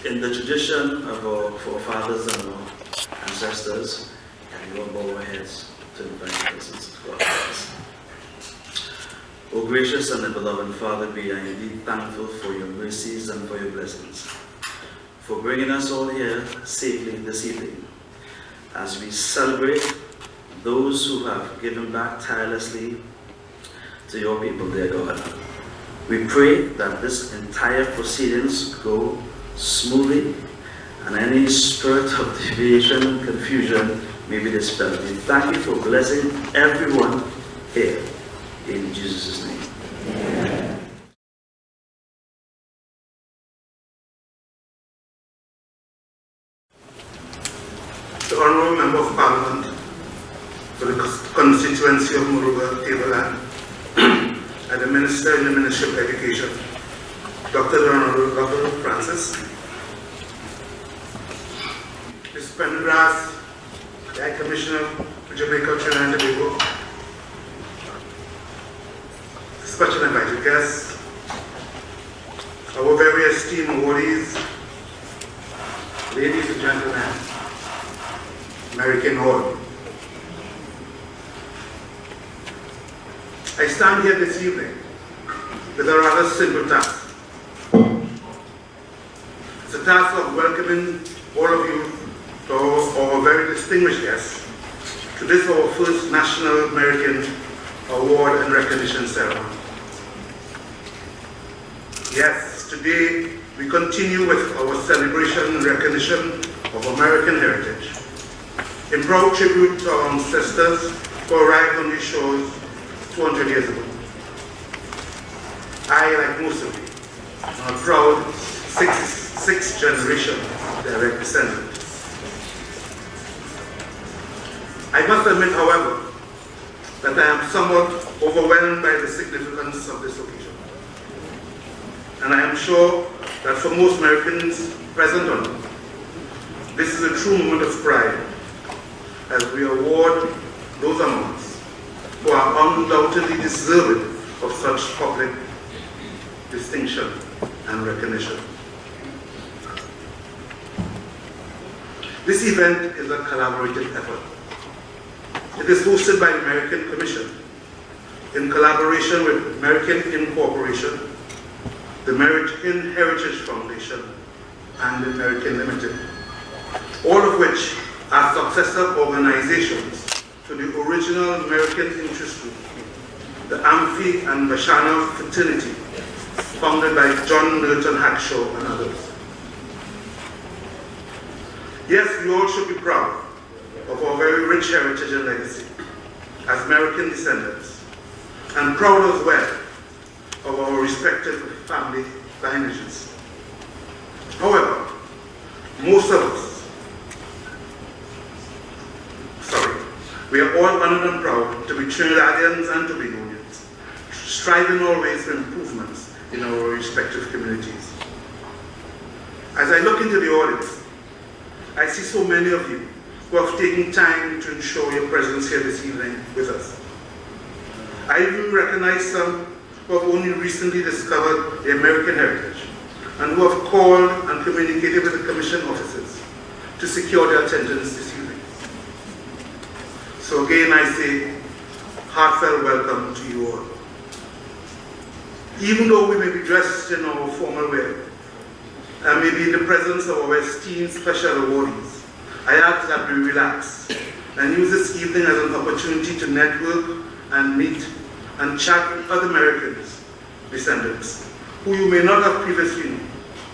In the tradition of our forefathers and our ancestors, and we all bow our heads to the very presence of God. O gracious and beloved Father, we are indeed thankful for your mercies and for your blessings, for bringing us all here safely this evening, as we celebrate those who have given back tirelessly to your people, dear God. We pray that this entire proceedings go smoothly and any spirit of deviation and confusion may be dispelled. We thank you for blessing everyone here in Jesus' name. Amen. The Honourable Member of Parliament for the constituency of Muruga, Tableland, and the Minister in the Ministry of Education, Dr. Honourable Francis, Ms. Pendergrass, the High Commissioner for Jamaica, Trinidad and Tobago, special invited guests, our very esteemed awardees, ladies and gentlemen, Merikin Hall. I stand here this evening with a rather simple task. It's a task of welcoming all of you to our very distinguished guests to this our first National Merikin Award and Recognition Ceremony. Yes, today we continue with our celebration and recognition of American heritage, in proud tribute to our ancestors who arrived on these shores 200 years ago. I, like most of you, am a proud sixth generation direct descendant. I must admit, however, that I am somewhat overwhelmed by the significance of this occasion. And I am sure that for most Americans present on it, this is a true moment of pride as we award those among us who are undoubtedly deserving of such public distinction and recognition. This event is a collaborative effort. It is hosted by the Merikin Commission in collaboration with Merikin Incorporation, the Merikin Heritage Foundation, and the Merikin Limited, all of which are successor organizations to the original Merikin interest group, the Amphi and Vashana fraternity, founded by John Milton Hackshaw and others. Yes, we all should be proud of our very rich heritage and legacy as Merikin descendants, and proud as well of our respective family lineages. However, most of us, we are all honored and proud to be Trinidadians and Tobagonians, striving always for improvements in our respective communities. As I look into the audience, I see so many of you who have taken time to ensure your presence here this evening with us. I even recognize some who have only recently discovered the American heritage and who have called and communicated with the Commission officers to secure their attendance this evening. So again, I say heartfelt welcome to you all. Even though we may be dressed in our formal wear and may be in the presence of our esteemed special awardees, I ask that we relax and use this evening as an opportunity to network and meet and chat with other Americans, descendants, who you may not have previously known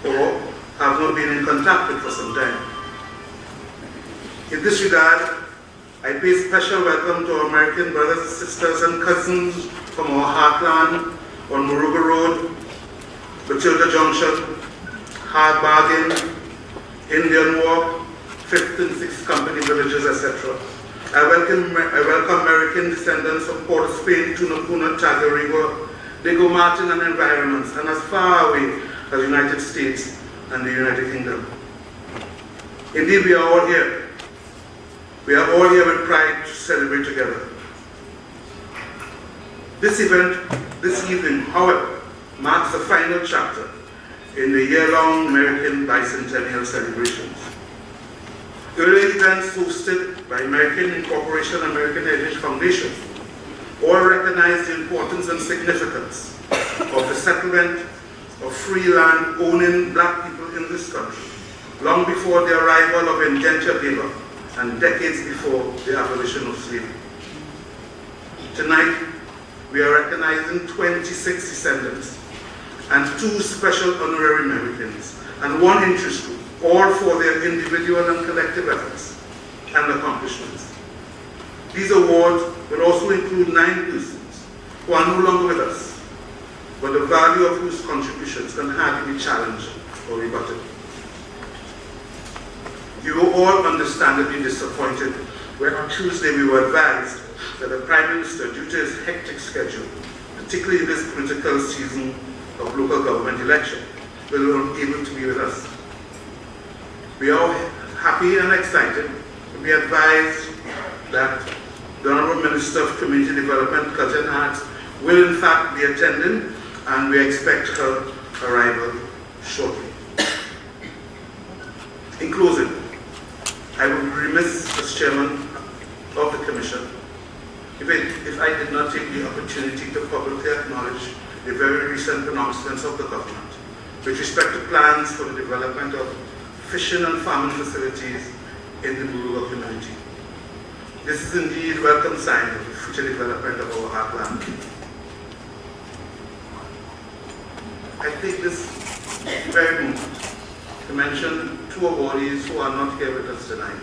or have not been in contact with for some time. In this regard, I pay special welcome to our American brothers, sisters, and cousins from our heartland on Muruga Road, Matilda Junction, Hard Bargain, Indian Walk, 5th and 6th Company villages, etc. I welcome Merikin descendants from Port of Spain, Tunapuna, Tagariwa, Diego Martin and environments, and as far away as the United States and the United Kingdom. Indeed, we are all here. We are all here with pride to celebrate together. This event, this evening, however, marks the final chapter in the year-long Merikin bicentennial celebrations. Earlier events hosted by Merikin Incorporation and Merikin Heritage Foundation all recognize the importance and significance of the settlement of free land owning black people in this country, long before the arrival of indentured labor and decades before the abolition of slavery. Tonight, we are recognizing 26 descendants and 2 special honorary Merikins and 1 interest group, all for their individual and collective efforts and accomplishments. These awards will also include 9 persons who are no longer with us, but the value of whose contributions can hardly be challenged or rebutted. You were all understandably disappointed when on Tuesday we were advised that the Prime Minister, due to his hectic schedule, particularly this political season of local government election, will not be able to be with us. We are happy and excited to be advised that the Honourable Minister of Community Development, Culture and Arts, will in fact be attending, and we expect her arrival shortly. In closing, I would be remiss as Chairman of the Commission if I did not take the opportunity to publicly acknowledge the very recent pronouncements of the government with respect to plans for the development of fishing and farming facilities in the rural community. This is indeed a welcome sign of the future development of our heartland. I take this very moment to mention 2 awardees who are not here with us tonight.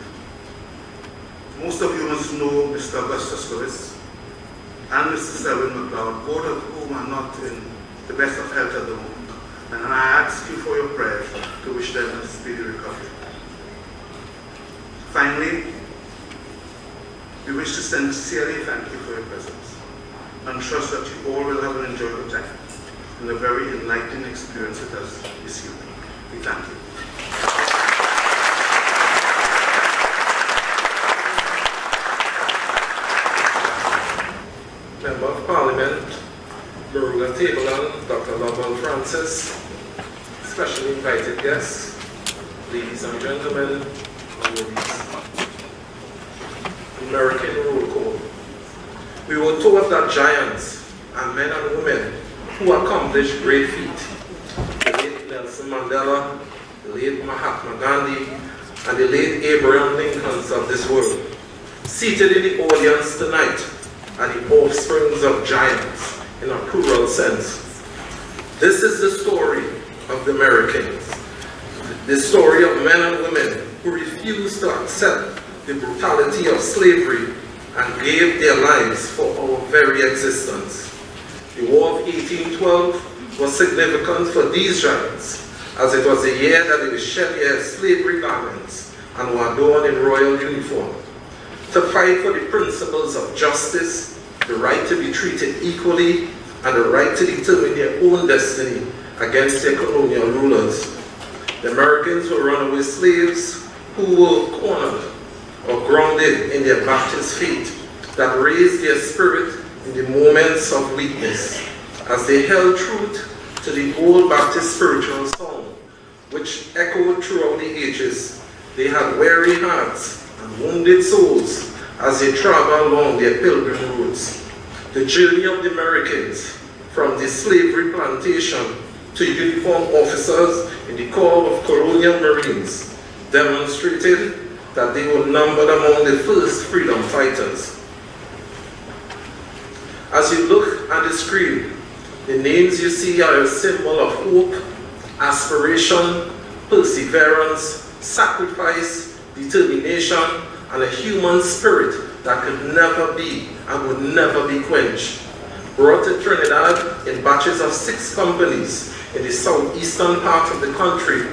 Most of you must know Mr. Augustus Lewis and Mr. Selwyn McLeod, both of whom are not in the best of health at the moment. And I ask you for your prayers to wish them a speedy recovery. Finally, we wish to sincerely thank you for your presence and trust that you all will have an enjoyable time and a very enlightening experience with us this evening. We thank you. Member of Parliament, Marula Tableland, Dr. Lovell Francis, specially invited guests, ladies and gentlemen, and ladies. American roll call. We were taught that giants and men and women who accomplished great feats, the late Nelson Mandela, the late Mahatma Gandhi, and the late Abraham Lincolns of this world, seated in the audience tonight are the offsprings of giants in a plural sense. This is the story of the Americans, the story of men and women who refused to accept the brutality of slavery and gave their lives for our very existence. The War of 1812 was significant for these giants, as it was the year that they shed their slavery garments and were adorned in royal uniform, to fight for the principles of justice, the right to be treated equally, and the right to determine their own destiny against their colonial rulers. The Americans were runaway slaves who were cornered or grounded in their Baptist faith that raised their spirit in the moments of weakness, as they held truth to the old Baptist spiritual song, which echoed throughout the ages. They had weary hearts and wounded souls as they traveled along their pilgrim routes. The journey of the Americans, from the slavery plantation to uniformed officers in the Corps of Colonial Marines, demonstrated that they were numbered among the first freedom fighters. As you look at the screen, the names you see are a symbol of hope, aspiration, perseverance, sacrifice, determination, and a human spirit that could never be and would never be quenched. Brought to Trinidad in batches of 6 companies in the southeastern part of the country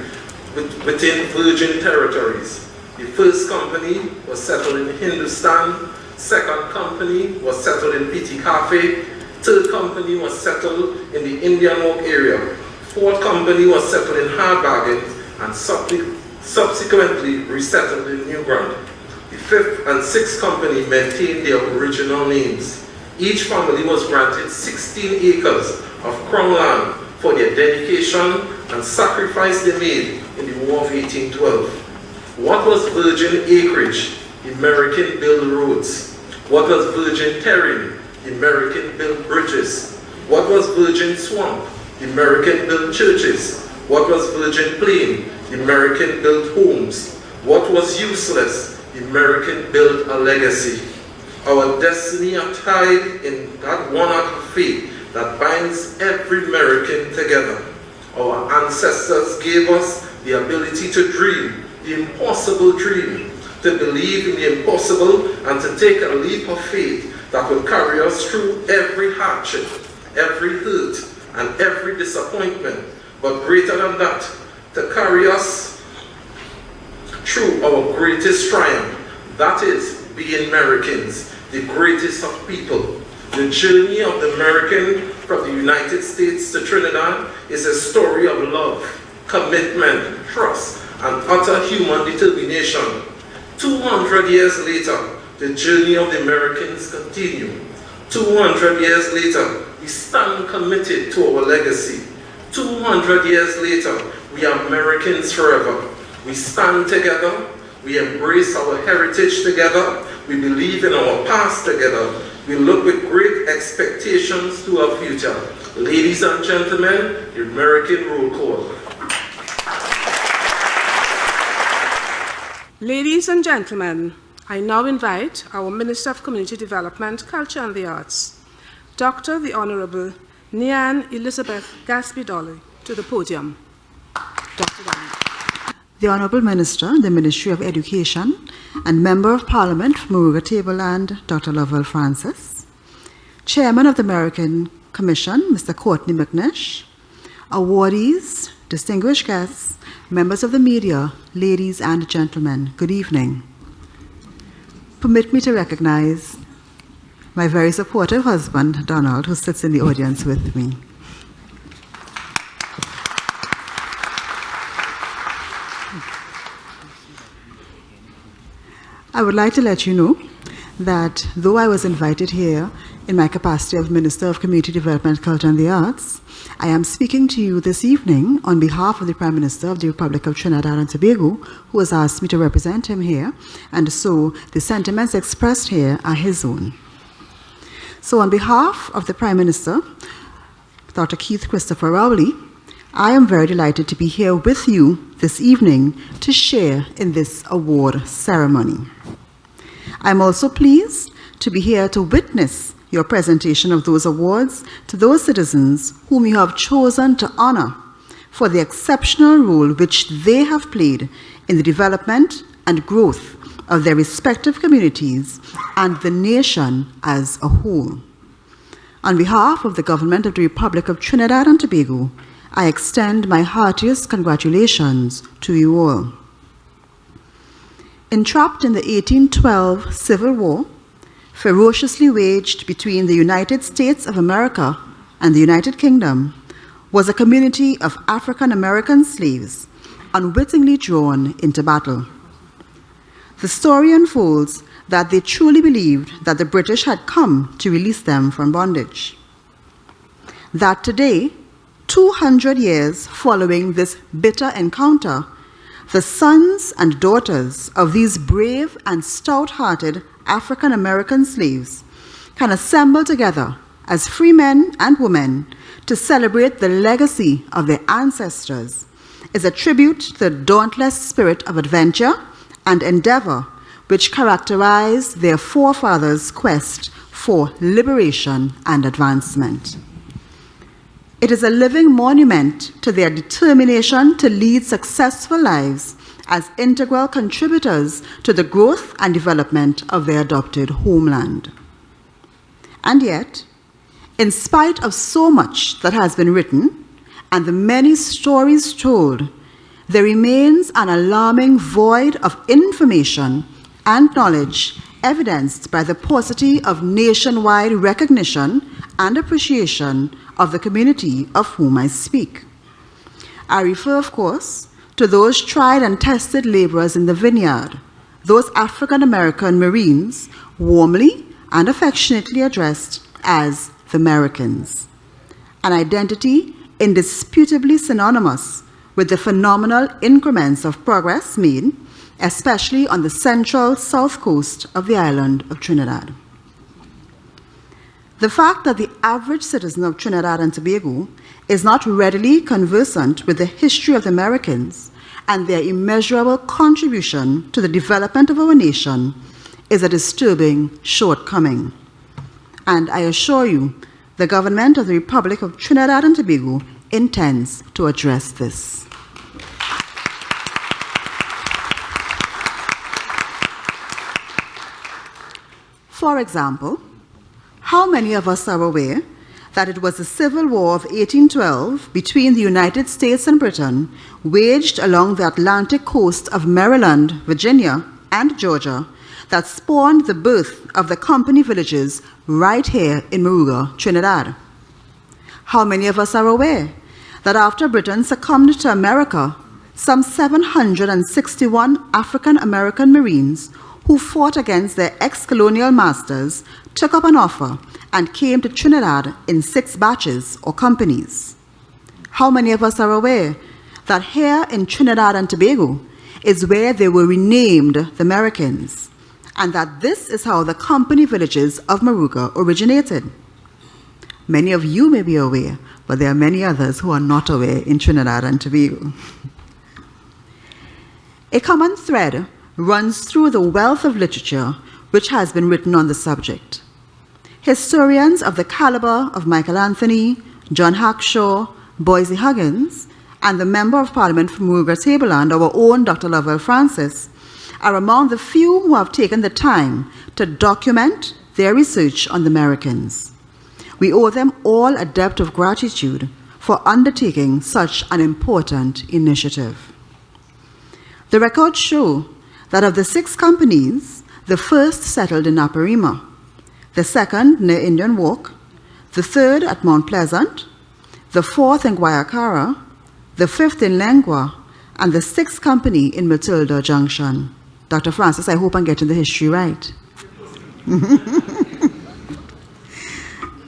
within Virgin Territories. The first company was settled in Hindustan, second company was settled in Pitikafe, third company was settled in the Indian Oak area, fourth company was settled in Hardbargain, and subsequently resettled in New Grand. The fifth and sixth company maintained their original names. Each family was granted 16 acres of crown land for their dedication and sacrifice they made in the War of 1812. What was virgin acreage? The Merikin built roads. What was virgin terrain? The Merikin built bridges. What was virgin swamp? The Merikin built churches. What was virgin plain? The Merikin built homes. What was useless? The Merikin built a legacy. Our destiny are tied in that one act of faith that binds every Merikin together. Our ancestors gave us the ability to dream, the impossible dream, to believe in the impossible and to take a leap of faith that will carry us through every hardship, every hurt, and every disappointment. But greater than that, to carry us through our greatest triumph, that is being Merikins, the greatest of people. The journey of the Merikin from the United States to Trinidad is a story of love, commitment, trust, and utter human determination. 200 years later, the journey of the Merikins continue. 200 years later, we stand committed to our legacy. 200 years later, we are Merikins forever. We stand together, we embrace our heritage together, we believe in our past together, we look with great expectations to our future. Ladies and gentlemen, the Merikin roll call. Ladies and gentlemen, I now invite our Minister of Community Development, Culture and the Arts, Dr. the Honorable Nian Elizabeth Gaspy-Dolly, to the podium. Dr. Dolly. The Honourable Minister, the Ministry of Education, and Member of Parliament from Moruga Tableland, Dr. Lovell Francis, Chairman of the Merikin Commission, Mr. Courtney McNish, awardees, distinguished guests, members of the media, ladies and gentlemen, good evening. Permit me to recognize my very supportive husband, Donald, who sits in the audience with me. I would like to let you know that though I was invited here in my capacity of Minister of Community Development, Culture and the Arts, I am speaking to you this evening on behalf of the Prime Minister of the Republic of Trinidad and Tobago, who has asked me to represent him here, and so the sentiments expressed here are his own. So on behalf of the Prime Minister, Dr. Keith Christopher Rowley, I am very delighted to be here with you this evening to share in this award ceremony. I'm also pleased to be here to witness your presentation of those awards to those citizens whom you have chosen to honor for the exceptional role which they have played in the development and growth of their respective communities and the nation as a whole. On behalf of the Government of the Republic of Trinidad and Tobago, I extend my heartiest congratulations to you all. Entrapped in the 1812 Civil War, ferociously waged between the United States of America and the United Kingdom, was a community of African American slaves unwittingly drawn into battle. The story unfolds that they truly believed that the British had come to release them from bondage. That today, 200 years following this bitter encounter, the sons and daughters of these brave and stout-hearted African American slaves can assemble together as free men and women to celebrate the legacy of their ancestors is a tribute to the dauntless spirit of adventure and endeavor which characterized their forefathers' quest for liberation and advancement. It is a living monument to their determination to lead successful lives as integral contributors to the growth and development of their adopted homeland. And yet, in spite of so much that has been written and the many stories told, there remains an alarming void of information and knowledge evidenced by the paucity of nationwide recognition and appreciation of the community of whom I speak. I refer, of course, to those tried and tested laborers in the vineyard, those African American Marines warmly and affectionately addressed as the Merikins, an identity indisputably synonymous with the phenomenal increments of progress made, especially on the central south coast of the island of Trinidad. The fact that the average citizen of Trinidad and Tobago is not readily conversant with the history of the Americans and their immeasurable contribution to the development of our nation is a disturbing shortcoming. And I assure you, the government of the Republic of Trinidad and Tobago intends to address this. For example, how many of us are aware that it was the Civil War of 1812 between the United States and Britain, waged along the Atlantic coast of Maryland, Virginia, and Georgia, that spawned the birth of the company villages right here in Moruga, Trinidad? How many of us are aware that after Britain succumbed to America, some 761 African American Marines who fought against their ex-colonial masters took up an offer and came to Trinidad in 6 batches or companies? How many of us are aware that here in Trinidad and Tobago is where they were renamed the Merikins, and that this is how the company villages of Moruga originated? Many of you may be aware, but there are many others who are not aware in Trinidad and Tobago. A common thread runs through the wealth of literature which has been written on the subject. Historians of the caliber of Michael Anthony, John Hackshaw, Boise Huggins, and the Member of Parliament from Moruga Tableland, our own Dr. Lovell Francis, are among the few who have taken the time to document their research on the Merikins. We owe them all a debt of gratitude for undertaking such an important initiative. The records show that of the 6 companies, the first settled in Naparima, the second near Indian Walk, the third at Mount Pleasant, the fourth in Guayakara, the fifth in Lengua, and the 6th company in Matilda Junction. Dr. Francis, I hope I'm getting the history right.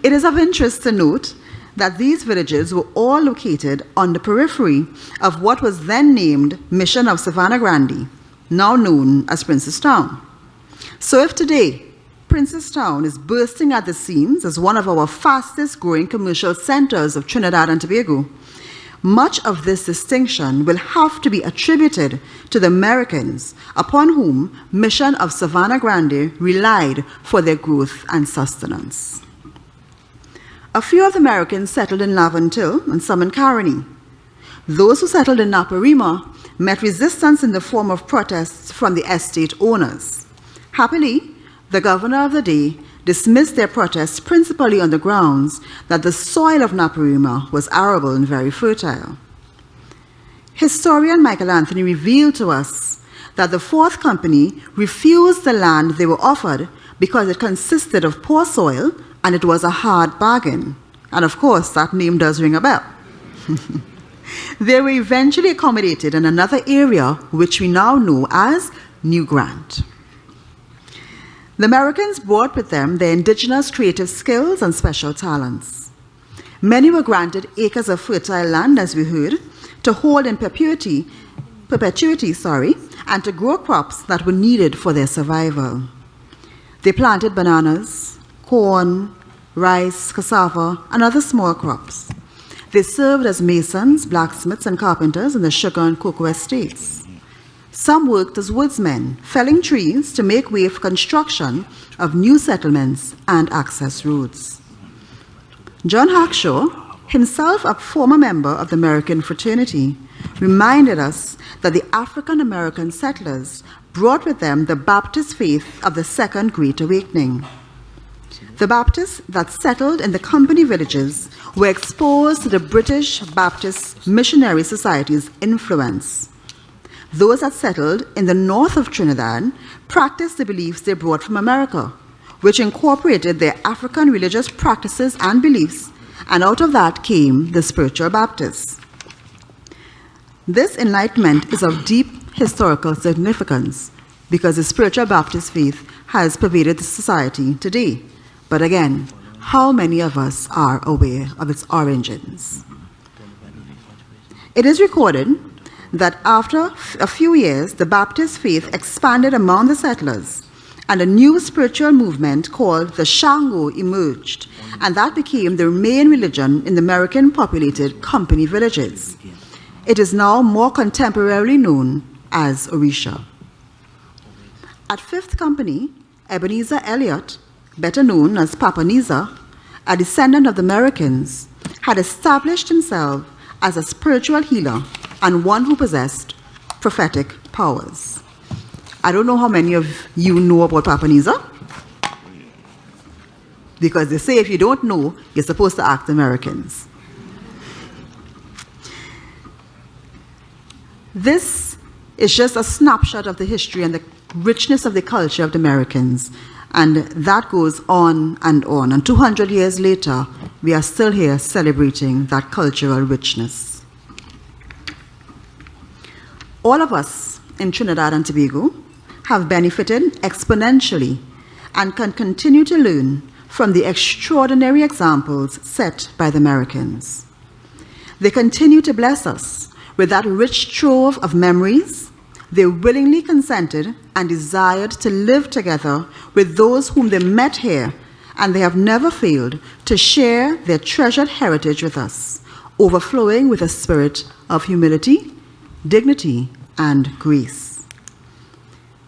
It is of interest to note that these villages were all located on the periphery of what was then named Mission of Savannah Grande, now known as Princestown. So if today Princestown is bursting at the seams as one of our fastest growing commercial centers of Trinidad and Tobago, much of this distinction will have to be attributed to the Americans, upon whom Mission of Savannah Grande relied for their growth and sustenance. A few of the Americans settled in Laventille and some in Caroni. Those who settled in Naparima met resistance in the form of protests from the estate owners. Happily, the governor of the day dismissed their protests principally on the grounds that the soil of Naparima was arable and very fertile. Historian Michael Anthony revealed to us that the 4th company refused the land they were offered because it consisted of poor soil and it was a hard bargain. And of course, that name does ring a bell. They were eventually accommodated in another area which we now know as New Grant. The Americans brought with them their indigenous creative skills and special talents. Many were granted acres of fertile land, as we heard, to hold in perpetuity, and to grow crops that were needed for their survival. They planted bananas, corn, rice, cassava, and other small crops. They served as masons, blacksmiths, and carpenters in the sugar and cocoa estates. Some worked as woodsmen, felling trees to make way for construction of new settlements and access roads. John Hackshaw, himself a former member of the Merikin fraternity, reminded us that the African American settlers brought with them the Baptist faith of the Second Great Awakening. The Baptists that settled in the company villages were exposed to the British Baptist Missionary Society's influence. Those that settled in the north of Trinidad practiced the beliefs they brought from America, which incorporated their African religious practices and beliefs, and out of that came the spiritual Baptists. This enlightenment is of deep historical significance because the spiritual Baptist faith has pervaded the society today. But again, how many of us are aware of its origins? It is recorded that after a few years, the Baptist faith expanded among the settlers, and a new spiritual movement called the Shango emerged, and that became the main religion in the Merikin populated company villages. It is now more contemporarily known as Orisha. At 5th Company, Ebenezer Elliott, better known as Papa Niza, a descendant of the Merikins, had established himself as a spiritual healer and one who possessed prophetic powers. I don't know how many of you know about Papa Niza, because they say if you don't know, you're supposed to ask the Americans. This is just a snapshot of the history and the richness of the culture of the Americans, and that goes on. And 200 years later, we are still here celebrating that cultural richness. All of us in Trinidad and Tobago have benefited exponentially and can continue to learn from the extraordinary examples set by the Americans. They continue to bless us with that rich trove of memories. They willingly consented and desired to live together with those whom they met here, and they have never failed to share their treasured heritage with us, overflowing with a spirit of humility, dignity, and grace.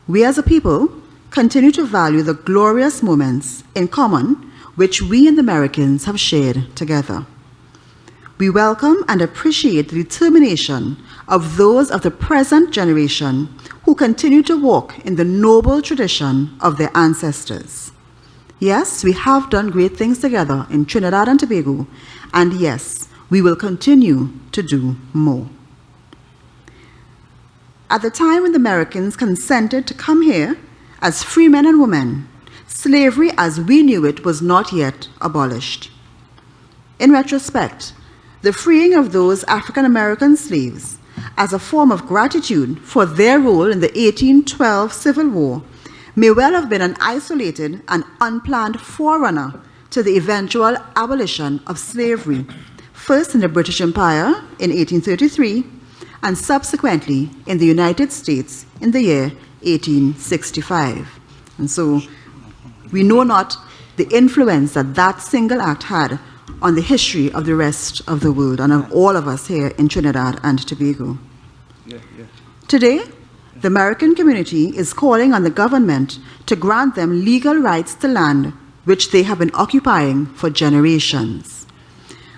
We as a people continue to value the glorious moments in common which we and the Americans have shared together. We welcome and appreciate the determination of those of the present generation who continue to walk in the noble tradition of their ancestors. Yes, we have done great things together in Trinidad and Tobago, and yes, we will continue to do more. At the time when the Americans consented to come here as free men and women, slavery as we knew it was not yet abolished. In retrospect, the freeing of those African American slaves as a form of gratitude for their role in the 1812 Civil War may well have been an isolated and unplanned forerunner to the eventual abolition of slavery, first in the British Empire in 1833 and subsequently in the United States in the year 1865. And so we know not the influence that that single act had on the history of the rest of the world and of all of us here in Trinidad and Tobago. Today, the American community is calling on the government to grant them legal rights to land which they have been occupying for generations.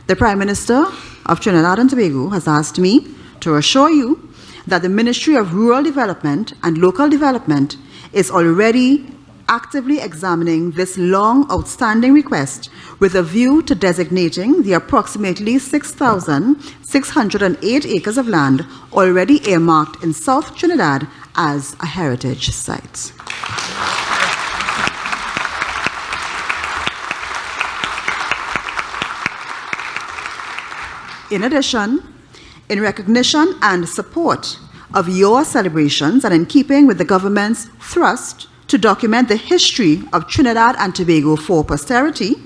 The Prime Minister of Trinidad and Tobago has asked me to assure you that the Ministry of Rural Development and Local Development is already actively examining this long outstanding request with a view to designating the approximately 6,608 acres of land already earmarked in South Trinidad as a heritage site. In addition, in recognition and support of your celebrations and in keeping with the government's thrust to document the history of Trinidad and Tobago for posterity,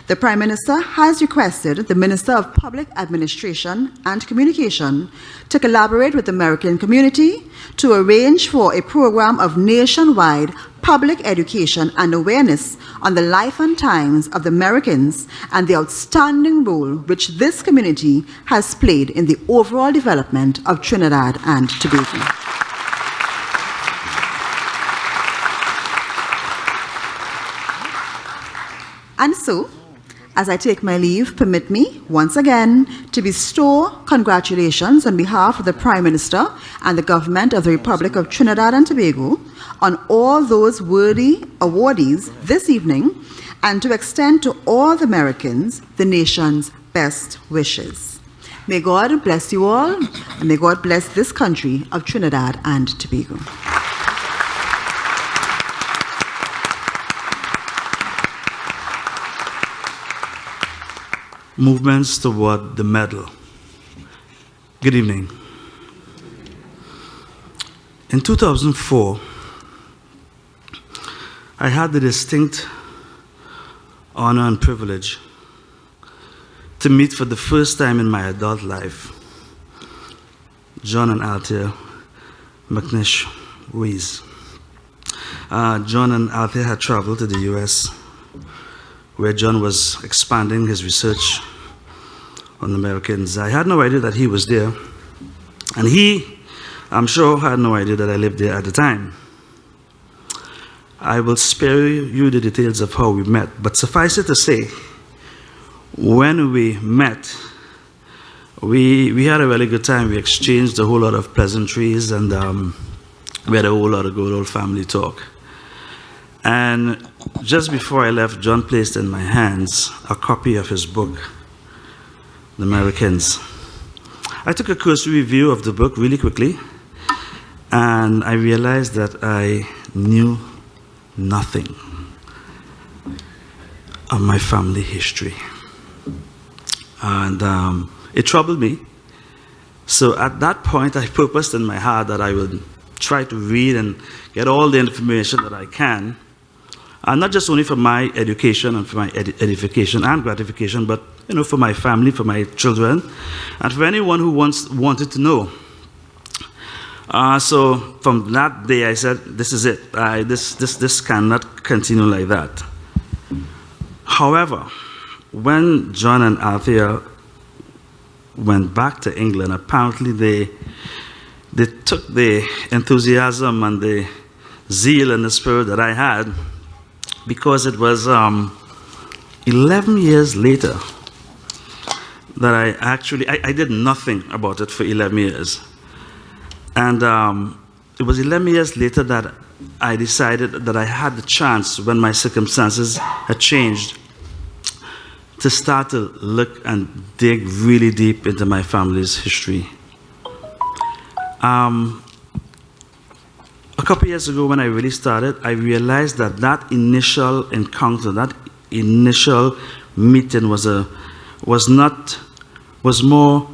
the Prime Minister has requested the Minister of Public Administration and Communication to collaborate with the Merikin community to arrange for a program of nationwide public education and awareness on the life and times of the Merikins and the outstanding role which this community has played in the overall development of Trinidad and Tobago. And so, as I take my leave, permit me once again to bestow congratulations on behalf of the Prime Minister and the government of the Republic of Trinidad and Tobago on all those worthy awardees this evening, and to extend to all the Americans the nation's best wishes. May God bless you all, and may God bless this country of Trinidad and Tobago. Movements toward the medal. Good evening. In 2004, I had the distinct honor and privilege to meet for the first time in my adult life John and Althea McNish Ruiz. John and Althea had traveled to the US, where John was expanding his research on the Americans. I had no idea that he was there, and he, I'm sure, had no idea that I lived there at the time. I will spare you the details of how we met, but suffice it to say, when we met, we had a really good time. We exchanged a whole lot of pleasantries, and we had a whole lot of good old family talk. And just before I left, John placed in my hands a copy of his book, The Merikins. I took a cursory review of the book really quickly, and I realized that I knew nothing of my family history. And it troubled me. So at that point, I purposed in my heart that I would try to read and get all the information that I can, and not just only for my education and for my edification and gratification, but for my family, for my children, and for anyone who wanted to know. So from that day, I said, "This is it. This cannot continue like that." However, when John and Althea went back to England, apparently they took the enthusiasm and the zeal and the spirit that I had, because it was 11 years later that I did nothing about it for 11 years. And it was 11 years later that I decided that I had the chance, when my circumstances had changed, to start to look and dig really deep into my family's history. A couple years ago, when I really started, I realized that that initial encounter, that initial meeting was more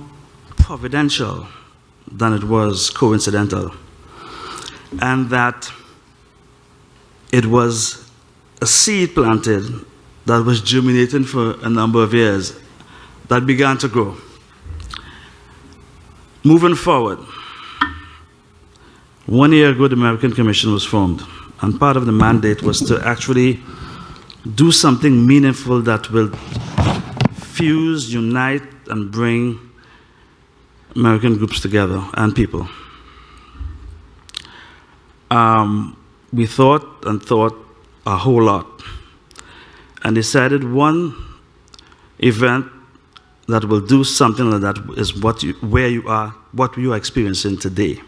providential than it was coincidental, and that it was a seed planted that was germinating for a number of years that began to grow. Moving forward, 1 year ago, the Merikin Commission was formed, and part of the mandate was to actually do something meaningful that will fuse, unite, and bring American groups together and people. We thought a whole lot, and decided one event that will do something like that is what you are experiencing today.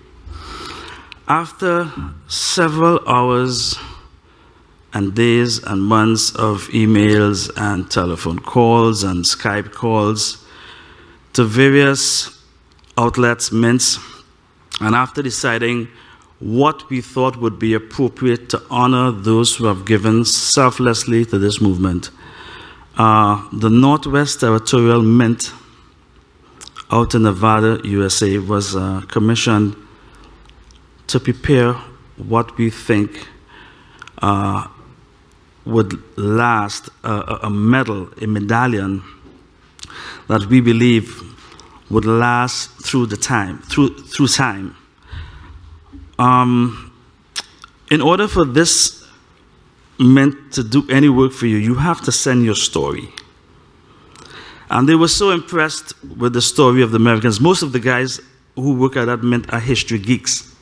After several hours and days and months of emails and telephone calls and Skype calls to various outlets, mints, and after deciding what we thought would be appropriate to honor those who have given selflessly to this movement, the Northwest Territorial Mint out in Nevada, USA, was commissioned to prepare what we think would last, a medal, a medallion that we believe would last through time. In order for this mint to do any work for you, you have to send your story. And they were so impressed with the story of the Americans. Most of the guys who work at that mint are history geeks.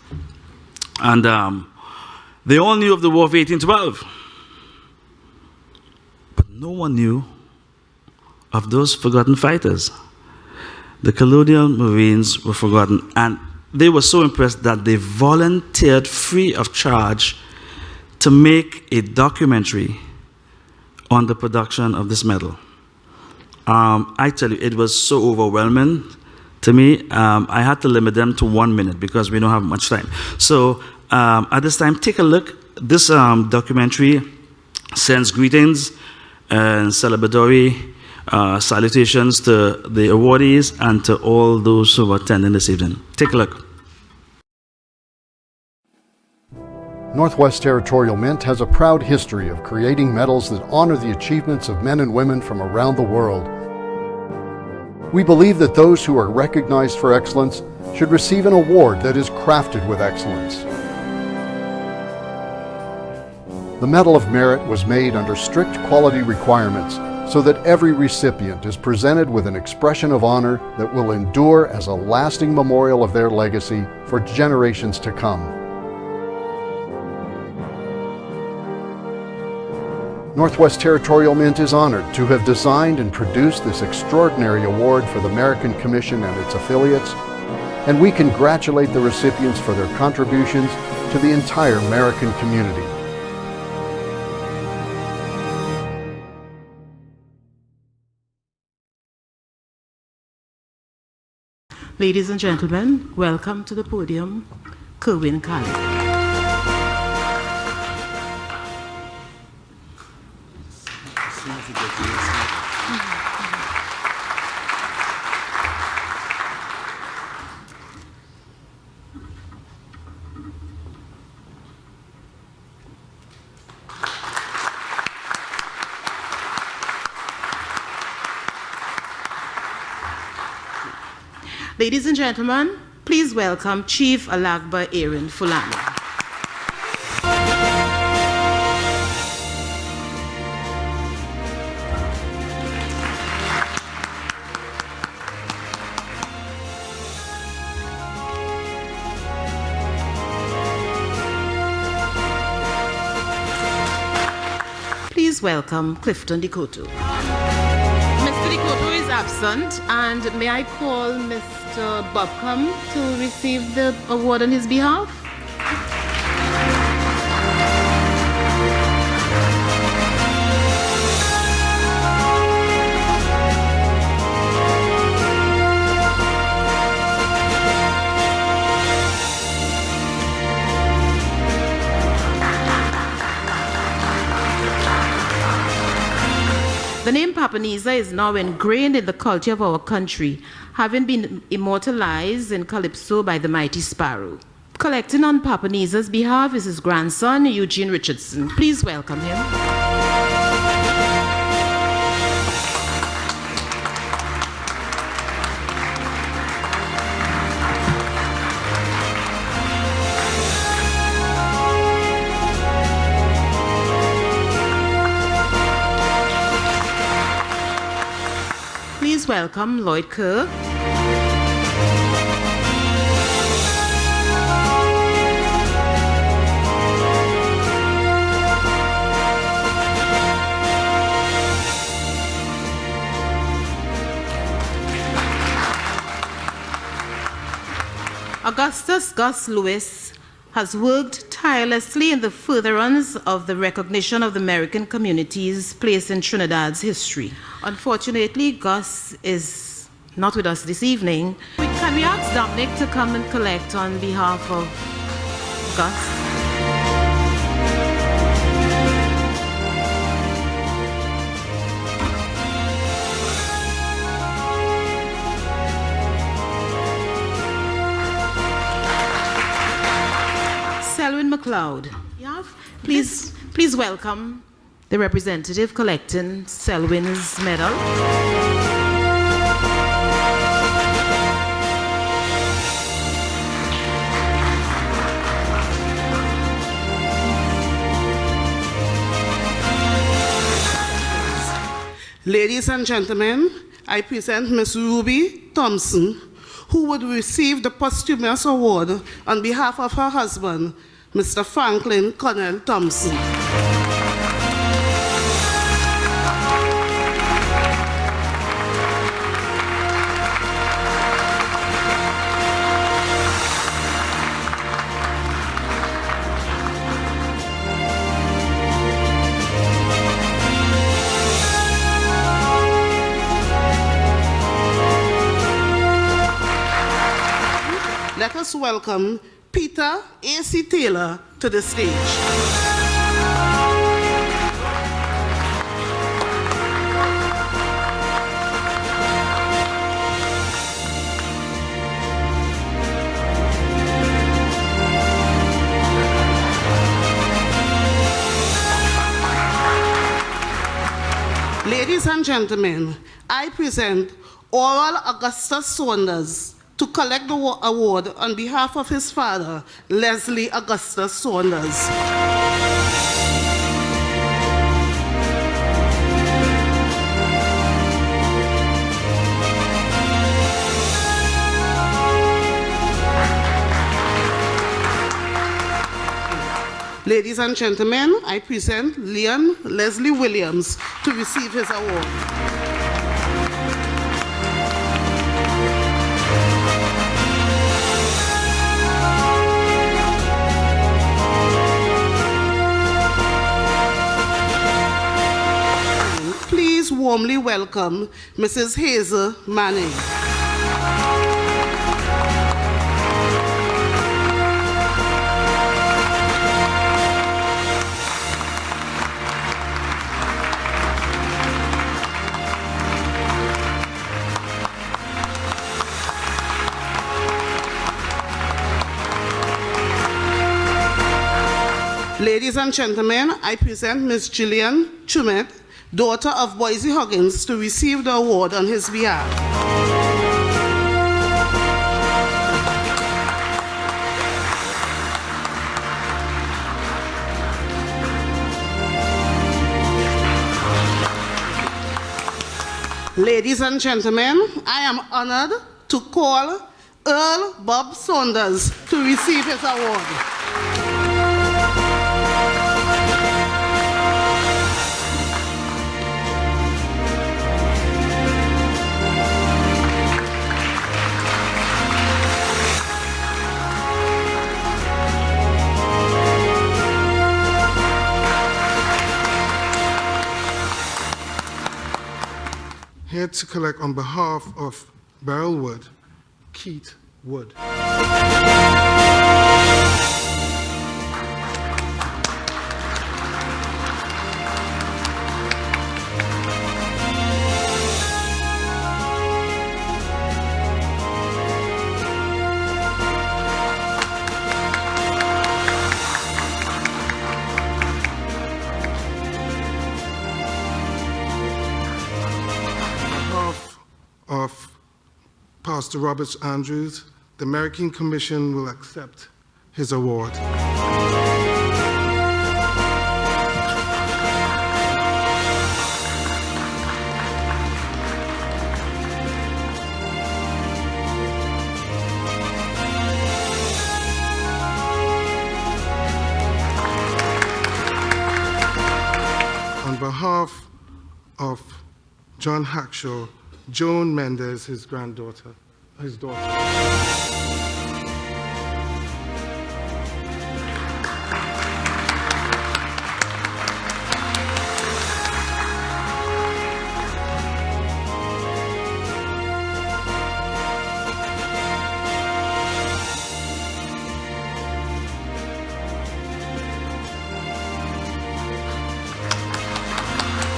And they all knew of the War of 1812. But no one knew of those forgotten fighters. The colonial Marines were forgotten, and they were so impressed that they volunteered free of charge to make a documentary on the production of this medal. I tell you, it was so overwhelming to me. I had to limit them to 1 minute because we don't have much time. So at this time, take a look. This documentary sends greetings and celebratory salutations to the awardees and to all those who are attending this evening. Take a look. Northwest Territorial Mint has a proud history of creating medals that honor the achievements of men and women from around the world. We believe that those who are recognized for excellence should receive an award that is crafted with excellence. The Medal of Merit was made under strict quality requirements so that every recipient is presented with an expression of honor that will endure as a lasting memorial of their legacy for generations to come. Northwest Territorial Mint is honored to have designed and produced this extraordinary award for the Merikin Commission and its affiliates, and we congratulate the recipients for their contributions to the entire Merikin community. Ladies and gentlemen, welcome to the podium, Kerwin Khalid. Ladies and gentlemen, please welcome Chief Alagba Aaron Fulani. Please welcome Clifton Dikoto. Mr. Dikoto is absent, and may I call Mr. Bobcom to receive the award on his behalf? The name Papanisa is now ingrained in the culture of our country, having been immortalized in Calypso by the mighty Sparrow. Collecting on Papanisa's behalf is his grandson, Eugene Richardson. Please welcome him. Please welcome Lloyd Kerr. Augustus Gus Lewis has worked tirelessly in the furtherance of the recognition of the Merikin community's place in Trinidad's history. Unfortunately, Gus is not with us this evening. Can we ask Dominic to come and collect on behalf of Gus? Selwyn McLeod. Please welcome the representative collecting Selwyn's medal. Ladies and gentlemen, I present Ms. Ruby Thompson, who would receive the posthumous award on behalf of her husband, Mr. Franklin Connell Thompson. Let us welcome Peter A.C. Taylor to the stage. Ladies and gentlemen, I present Oral Augustus Saunders, to collect the award on behalf of his father, Leslie Augustus Saunders. Ladies and gentlemen, I present Leon Leslie Williams to receive his award. Please warmly welcome Mrs. Hazel Manning. Ladies and gentlemen, I present Ms. Gillian Chumet, daughter of Boise Huggins, to receive the award on his behalf. Ladies and gentlemen, I am honored to call Earl Bob Saunders to receive his award. Here to collect on behalf of Beryl Wood, Keith Wood. Of Pastor Robert Andrews, the Merikin Commission will accept his award. On behalf of John Hackshaw, Joan Mendez, his daughter.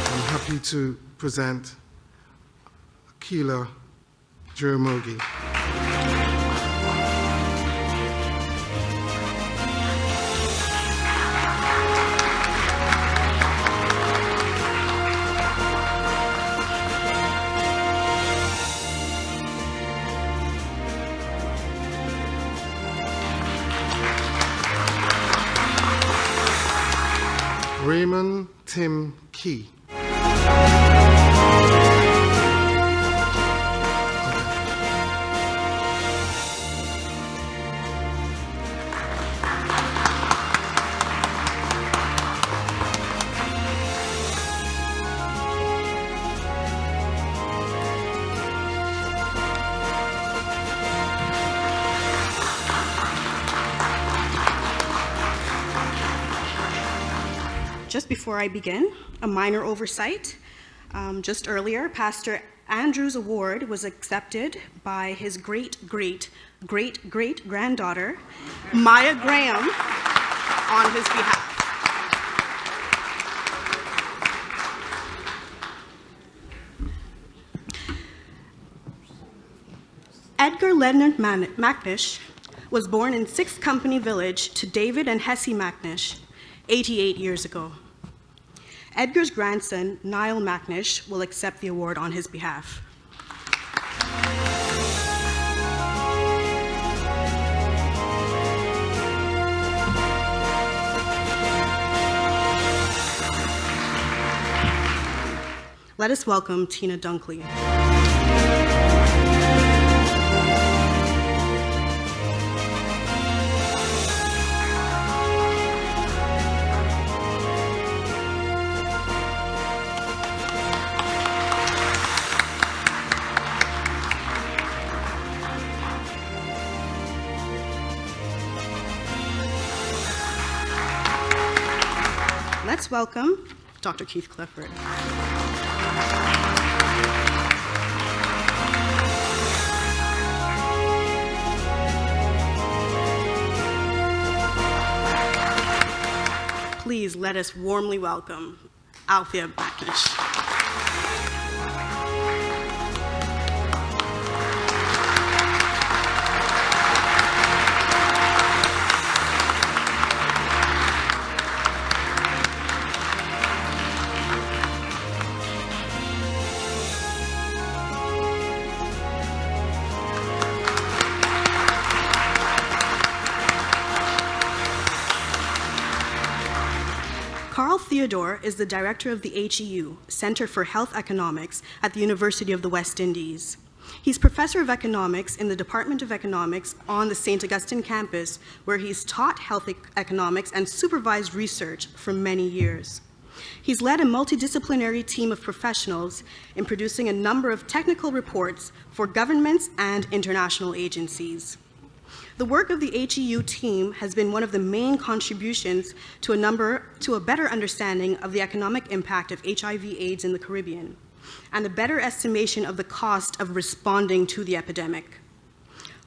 I'm happy to present Keela Juramogi. Raymond Tim Key. Just before I begin, a minor oversight. Just earlier, Pastor Andrews' award was accepted by his great-great-great-great-granddaughter, Maya Graham, on his behalf. Edgar Leonard Macnish was born in 6th Company Village to David and Hessie Macnish 88 years ago. Edgar's grandson, Niall Macnish, will accept the award on his behalf. Let us welcome Tina Dunkley. Let's welcome Dr. Keith Clifford. Please let us warmly welcome Althea Backish. Carl Theodore is the director of the HEU, Center for Health Economics at the University of the West Indies. He's professor of economics in the Department of Economics on the St. Augustine campus, where he's taught health economics and supervised research for many years. He's led a multidisciplinary team of professionals in producing a number of technical reports for governments and international agencies. The work of the HEU team has been one of the main contributions to a better understanding of the economic impact of HIV/AIDS in the Caribbean, and a better estimation of the cost of responding to the epidemic.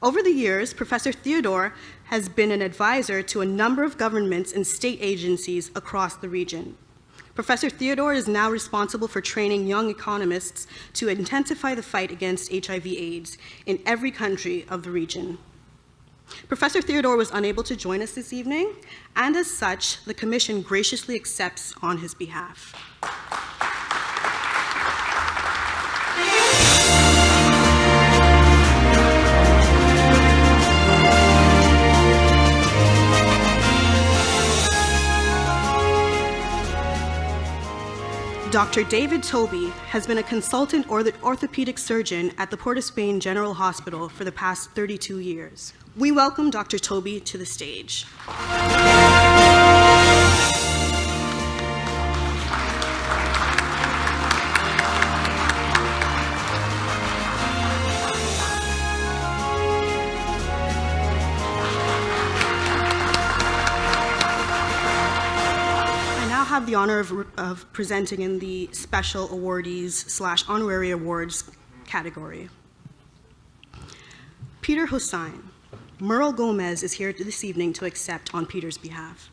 Over the years, Professor Theodore has been an advisor to a number of governments and state agencies across the region. Professor Theodore is now responsible for training young economists to intensify the fight against HIV/AIDS in every country of the region. Professor Theodore was unable to join us this evening, and as such, the Commission graciously accepts on his behalf. Dr. David Toby has been a consultant orthopedic surgeon at the Port of Spain General Hospital for the past 32 years. We welcome Dr. Toby to the stage. I have the honor of presenting in the special awardees/honorary awards category. Peter Hossain. Merle Gomez is here this evening to accept on Peter's behalf.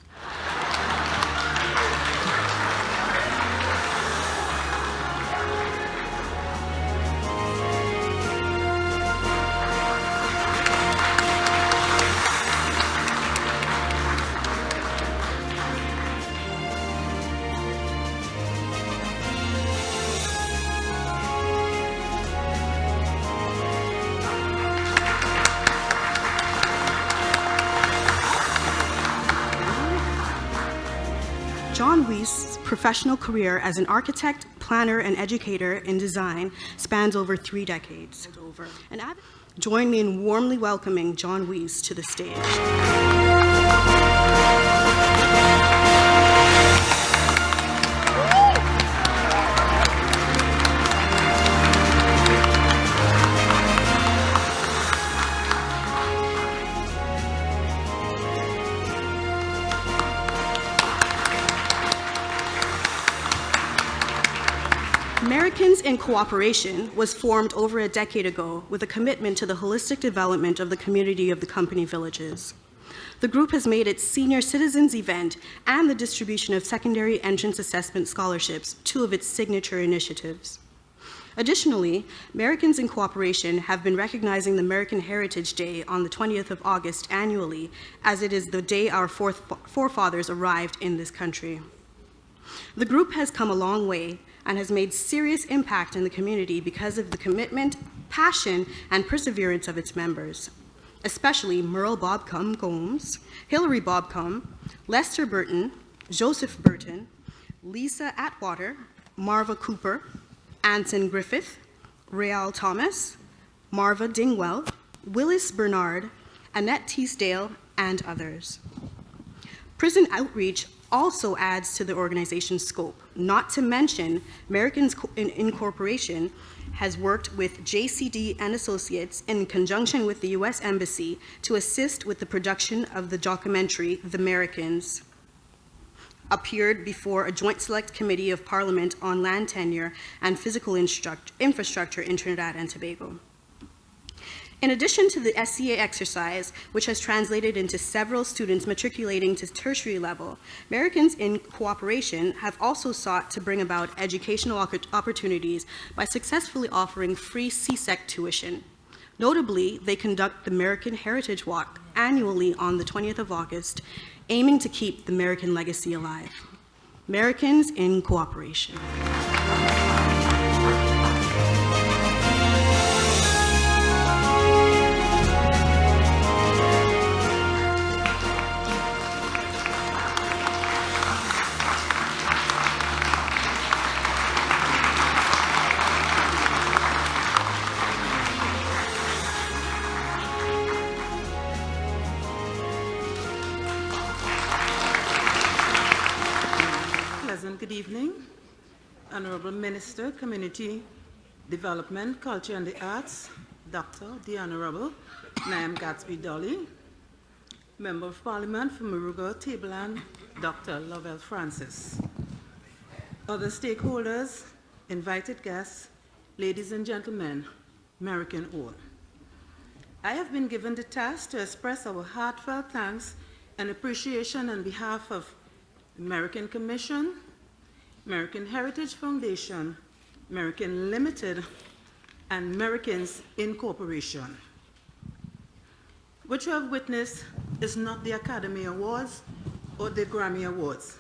John Weiss's professional career as an architect, planner, and educator in design spans over 3 decades. Join me in warmly welcoming John Weiss to the stage. Merikins in Cooperation was formed over a decade ago with a commitment to the holistic development of the community of the company villages. The group has made its senior citizens event and the distribution of secondary entrance assessment scholarships 2 of its signature initiatives. Additionally, Merikins in Cooperation have been recognizing the American Heritage Day on the 20th of August annually, as it is the day our forefathers arrived in this country. The group has come a long way and has made serious impact in the community because of the commitment, passion, and perseverance of its members, especially Merle Bobcom Gomes, Hillary Bobcom, Lester Burton, Joseph Burton, Lisa Atwater, Marva Cooper, Anson Griffith, Real Thomas, Marva Dingwell, Willis Bernard, Annette Teasdale, and others. Prison outreach also adds to the organization's scope, not to mention Merikin's Incorporation has worked with JCD and Associates in conjunction with the U.S. Embassy to assist with the production of the documentary The Merikins, appeared before a joint select committee of Parliament on land tenure and physical infrastructure in Trinidad and Tobago. In addition to the SCA exercise, which has translated into several students matriculating to tertiary level, Merikins in Cooperation have also sought to bring about educational opportunities by successfully offering free CSEC tuition. Notably, they conduct the Merikin Heritage Walk annually on the 20th of August, aiming to keep the Merikin legacy alive. Merikins in Cooperation. Good evening, Honorable Minister, Community Development, Culture and the Arts, Dr. the Honorable Niam Gatsby Dolly, Member of Parliament for Moruga Tableland, Dr. Lovell Francis, other stakeholders, invited guests, ladies and gentlemen, Merikin all. I have been given the task to express our heartfelt thanks and appreciation on behalf of the Merikin Commission, Merikin Heritage Foundation, Merikin Limited, and Merikins Incorporation. What you have witnessed is not the Academy Awards or the Grammy Awards.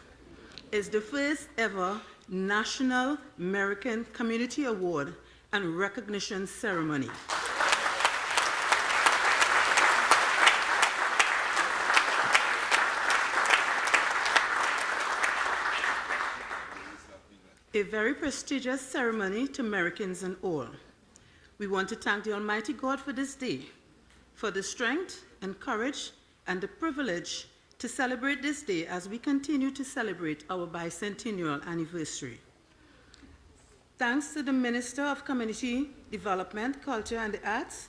It's the first ever National Merikin Community Award and Recognition Ceremony. A very prestigious ceremony to Merikins and all. We want to thank the Almighty God for this day, for the strength and courage and the privilege to celebrate this day as we continue to celebrate our bicentennial anniversary. Thanks to the Minister of Community Development, Culture and the Arts,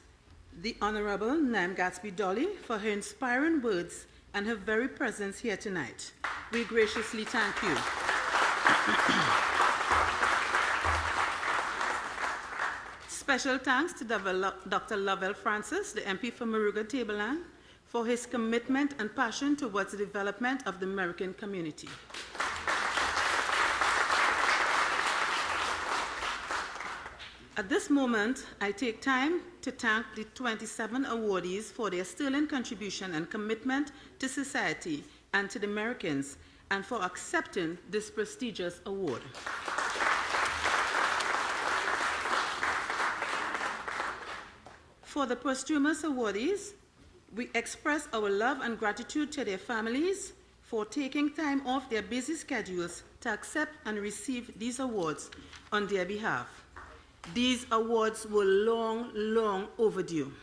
the Honorable Niam Gatsby Dolly, for her inspiring words and her very presence here tonight. We graciously thank you. Special thanks to Dr. Lovell Francis, the MP for Moruga Tableland, for his commitment and passion towards the development of the Merikin community. At this moment, I take time to thank the 27 awardees for their sterling contribution and commitment to society and to the Merikins, and for accepting this prestigious award. For the posthumous awardees, we express our love and gratitude to their families for taking time off their busy schedules to accept and receive these awards on their behalf. These awards were long, long overdue.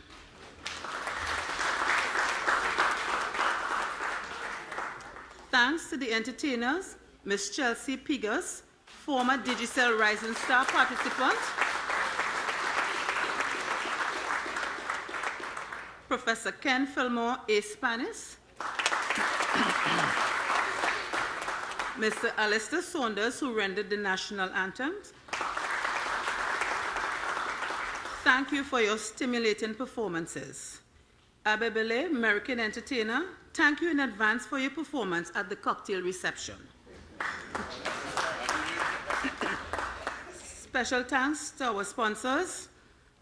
Thanks to the entertainers, Ms. Chelsea Pigas, former Digicel Rising Star participant, Professor Ken Fillmore A. Spanis, Mr. Alistair Saunders, who rendered the national anthems. Thank you for your stimulating performances. Abebele, Merikin entertainer, thank you in advance for your performance at the cocktail reception. Special thanks to our sponsors,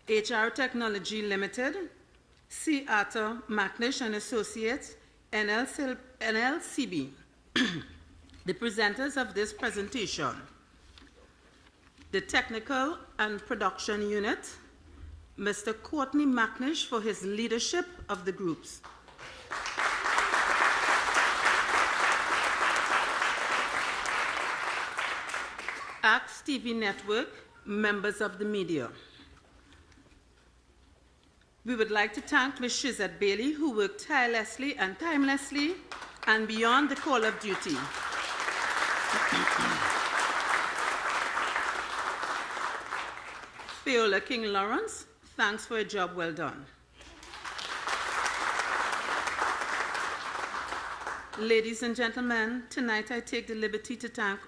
HR Technology Limited, C. Arthur McNish and Associates, NLCB, the presenters of this presentation, the Technical and Production Unit, Mr. Courtney McNish for his leadership of the groups. ACTS TV Network, members of the media. We would like to thank Ms. Shizette Bailey, who worked tirelessly and timelessly and beyond the call of duty. Fiola King Lawrence, thanks for a job well done. Ladies and gentlemen, tonight I take the liberty to thank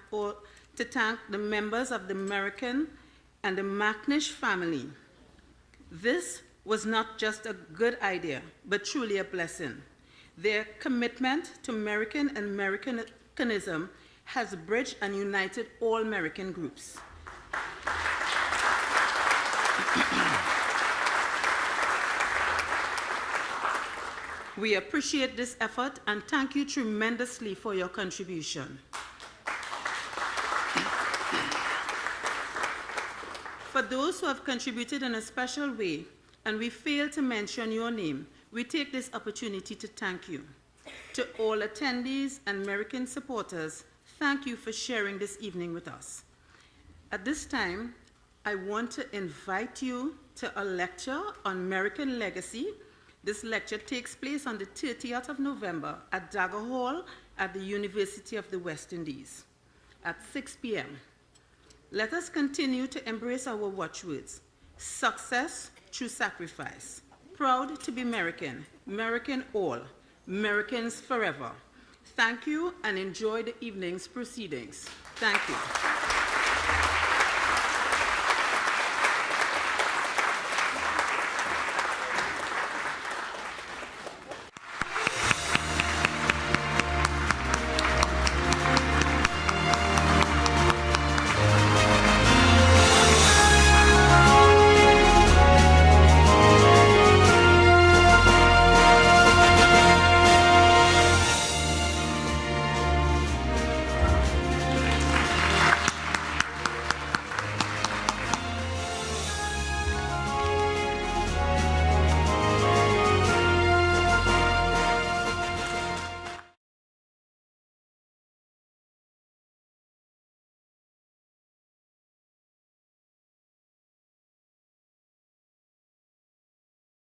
the members of the Merikin and the McNish family. This was not just a good idea, but truly a blessing. Their commitment to Merikin and Mericanism has bridged and united all Merikin groups. We appreciate this effort and thank you tremendously for your contribution. For those who have contributed in a special way, and we fail to mention your name, we take this opportunity to thank you. To all attendees and Merikin supporters, thank you for sharing this evening with us. At this time, I want to invite you to a lecture on Merikin legacy. This lecture takes place on the 30th of November at Dagger Hall at the University of the West Indies at 6 p.m. Let us continue to embrace our watchwords: success through sacrifice. Proud to be Merikin, Merikin all, Merikins forever. Thank you and enjoy the evening's proceedings. Thank you.